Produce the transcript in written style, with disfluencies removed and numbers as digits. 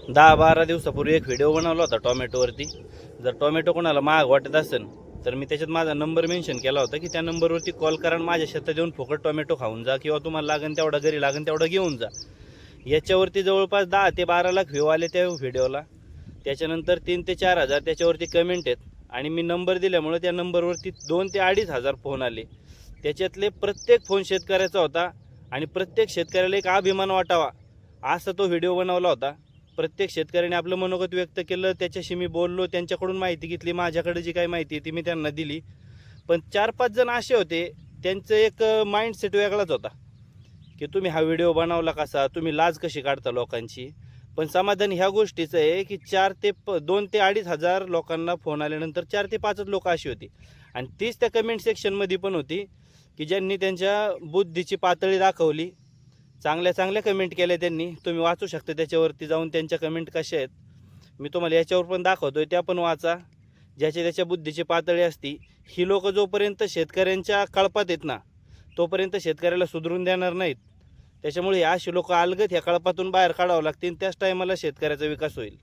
10-12 दिवसापूर्वी एक व्हिडिओ बनवला होता टोमॅटोवरती. जर टोमॅटो कोणाला महाग वाटत असेल तर मी त्याच्यात माझा नंबर मेन्शन केला होता की त्या नंबरवरती कॉल करा आणि माझ्या शेतात येऊन फुकट टोमॅटो खाऊन जा, किंवा तुम्हाला लागेल तेवढा घरी लागेल तेवढा घेऊन जा. याच्यावरती जवळपास 10 ते 12 लाख व्ह्यू आले त्या व्हिडिओला. त्याच्यानंतर 3 ते 4 हजार त्याच्यावरती कमेंट आहेत. आणि मी नंबर दिल्यामुळे त्या नंबरवरती 2 ते 2.5 हजार फोन आले. त्याच्यातले प्रत्येक फोन शेतकऱ्याचा होता आणि प्रत्येक शेतकऱ्याला एक अभिमान वाटावा असा तो व्हिडिओ बनवला होता. प्रत्येक शेतकऱ्याने आपलं मनोगत व्यक्त केलं, त्याच्याशी मी बोललो, त्यांच्याकडून माहिती घेतली, माझ्याकडे जी काही माहिती आहे ती मी त्यांना दिली. पण 4-5 जण असे होते, त्यांचं एक माइंडसेट वेगळाच होता की तुम्ही हा व्हिडिओ बनवला कसा, तुम्ही लाज कशी काढता लोकांची. पण समाधान ह्या गोष्टीचं आहे की 2 ते 2.5 हजार लोकांना फोन आल्यानंतर 4 ते 5च लोक अशी होती. आणि तीच त्या कमेंट सेक्शनमध्ये पण होती की ज्यांनी त्यांच्या बुद्धीची पातळी दाखवली. चांगल्या चांगल्या कमेंट केल्या त्यांनी, तुम्ही वाचू शकता त्याच्यावरती जाऊन त्यांच्या कमेंट कशा आहेत. मी तुम्हाला याच्यावर पण दाखवतोय, त्या पण वाचा. ज्याच्या त्याच्या बुद्धीची पातळी असती. ही लोक जोपर्यंत शेतकऱ्यांच्या कळपात आहेत ना तोपर्यंत शेतकऱ्याला सुधरून देणार नाहीत. त्याच्यामुळे अशी लोक अलगद ह्या कळपातून बाहेर काढावं लागतील, त्याच टायमाला शेतकऱ्याचा विकास होईल.